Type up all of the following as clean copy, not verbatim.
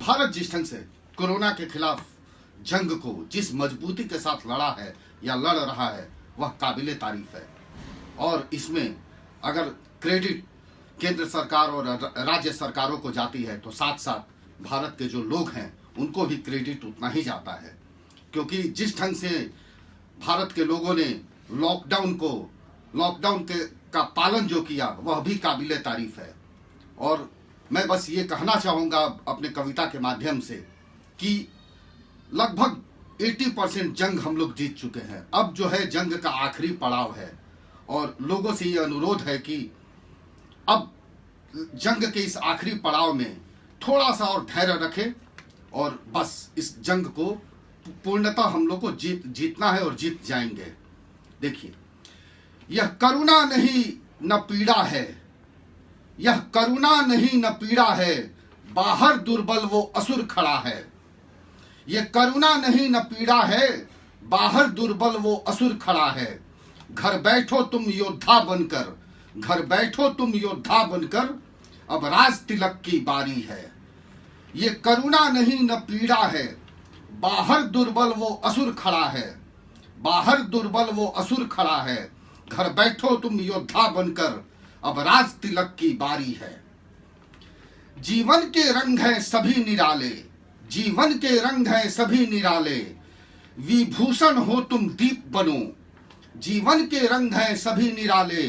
भारत जिस ढंग से कोरोना के खिलाफ जंग को जिस मजबूती के साथ लड़ा है या लड़ रहा है वह काबिले तारीफ है। और इसमें अगर क्रेडिट केंद्र सरकार और राज्य सरकारों को जाती है तो साथ साथ भारत के जो लोग हैं उनको भी क्रेडिट उतना ही जाता है, क्योंकि जिस ढंग से भारत के लोगों ने लॉकडाउन का पालन जो किया वह भी काबिले तारीफ है। और मैं बस ये कहना चाहूँगा अपने कविता के माध्यम से कि लगभग 80% जंग हम लोग जीत चुके हैं। अब जो है जंग का आखिरी पड़ाव है और लोगों से ये अनुरोध है कि अब जंग के इस आखिरी पड़ाव में थोड़ा सा और धैर्य रखें और बस इस जंग को पूर्णतः हम लोग को जीतना है और जीत जाएंगे। देखिए, यह करुणा नहीं न पीड़ा है, यह करुणा नहीं न पीड़ा है, बाहर दुर्बल वो असुर खड़ा है। यह करुणा नहीं न पीड़ा है, बाहर दुर्बल वो असुर खड़ा है। घर बैठो तुम योद्धा बनकर, घर बैठो तुम योद्धा बनकर, अब राज तिलक की बारी है। ये करुणा नहीं न पीड़ा है, बाहर दुर्बल वो असुर खड़ा है, बाहर दुर्बल वो असुर खड़ा है। घर बैठो तुम योद्धा बनकर, अब राज तिलक की बारी है। जीवन के रंग हैं सभी निराले, जीवन के रंग हैं सभी निराले, विभूषण हो तुम दीप बनो। जीवन के रंग हैं सभी निराले,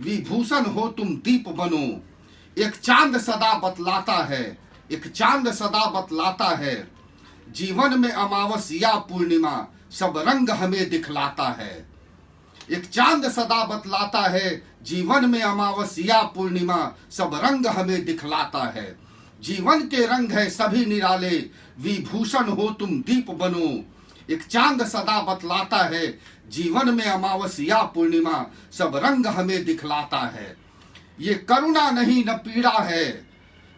विभूषण हो तुम दीप बनो। एक चांद सदा बतलाता है, एक चांद सदा बतलाता है, जीवन में अमावस्या पूर्णिमा सब रंग हमें दिखलाता है। एक चांद सदा बतलाता है, जीवन में अमावस्या पूर्णिमा सब रंग हमें दिखलाता है। जीवन के रंग है सभी निराले, विभूषण हो तुम दीप बनो। एक चांद सदा बतलाता है, जीवन में अमावस्या पूर्णिमा सब रंग हमें दिखलाता है। ये करुणा नहीं न पीड़ा है,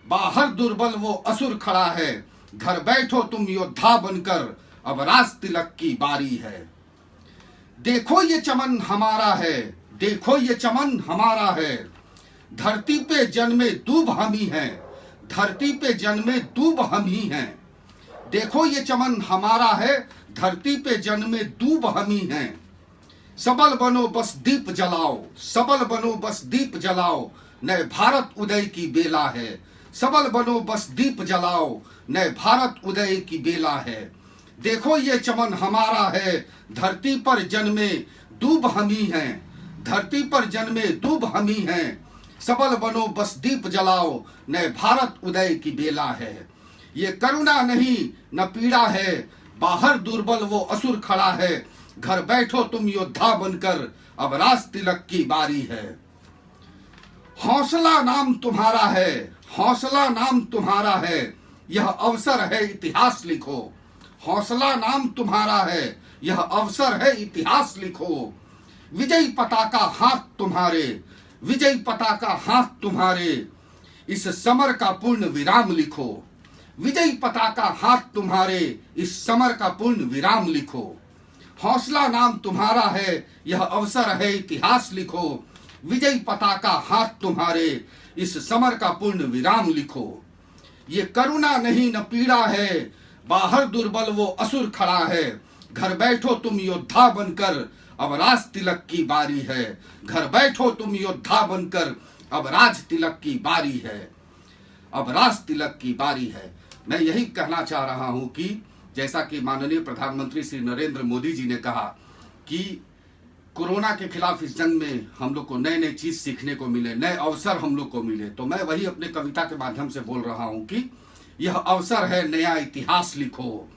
बाहर दुर्बल वो असुर खड़ा है। घर बैठो तुम योद्धा बनकर, अब राज तिलक की बारी है। देखो ये चमन हमारा है, देखो ये चमन हमारा है, धरती पे जन्मे दूब हम ही हैं, धरती पे जन्मे दूब हम ही हैं। देखो ये चमन हमारा है, धरती पे जन्मे दूब हम ही हैं। सबल बनो बस दीप जलाओ, सबल बनो बस दीप जलाओ, नए भारत उदय की बेला है। सबल बनो बस दीप जलाओ, नए भारत उदय की बेला है। देखो ये चमन हमारा है, धरती पर जन्मे दूब हम ही हैं, धरती पर जन्मे दूब हम ही हैं। सबल बनो बस दीप जलाओ, नए भारत उदय की बेला है। ये करुणा नहीं न पीड़ा है, बाहर दुर्बल वो असुर खड़ा है। घर बैठो तुम योद्धा बनकर, अब राज तिलक की बारी है। हौसला नाम तुम्हारा है, हौसला नाम तुम्हारा है, यह अवसर है इतिहास लिखो। हौसला नाम तुम्हारा है, यह अवसर है इतिहास लिखो। विजय पताका हाथ तुम्हारे, विजय पताका हाथ तुम्हारे, इस समर का पूर्ण विराम लिखो। विजय पताका हाथ तुम्हारे, इस समर का पूर्ण विराम लिखो। हौसला नाम तुम्हारा है, यह अवसर है इतिहास लिखो। विजय पताका हाथ तुम्हारे, इस समर का पूर्ण विराम लिखो। ये करुणा नहीं न पीड़ा है, बाहर दुर्बल वो असुर खड़ा है। घर बैठो तुम योद्धा बनकर, अब राज तिलक की बारी है। घर बैठो तुम योद्धा बनकर, अब राज तिलक की बारी है, अब राज तिलक की बारी है। मैं यही कहना चाह रहा हूं कि जैसा कि माननीय प्रधानमंत्री श्री नरेंद्र मोदी जी ने कहा कि कोरोना के खिलाफ इस जंग में हम लोग को नए नए चीज सीखने को मिले, नए अवसर हम लोग को मिले, तो मैं वही अपने कविता के माध्यम से बोल रहा हूं कि यह अवसर है नया इतिहास लिखो।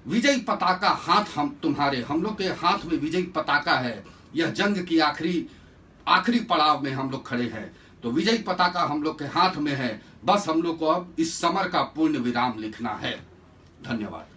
विजय पताका हाथ हम तुम्हारे, हम लोग के हाथ में विजय पताका है। यह जंग की आखिरी पड़ाव में हम लोग खड़े हैं, तो विजय पताका हम लोग के हाथ में है। बस हम लोग को अब इस समर का पूर्ण विराम लिखना है। धन्यवाद।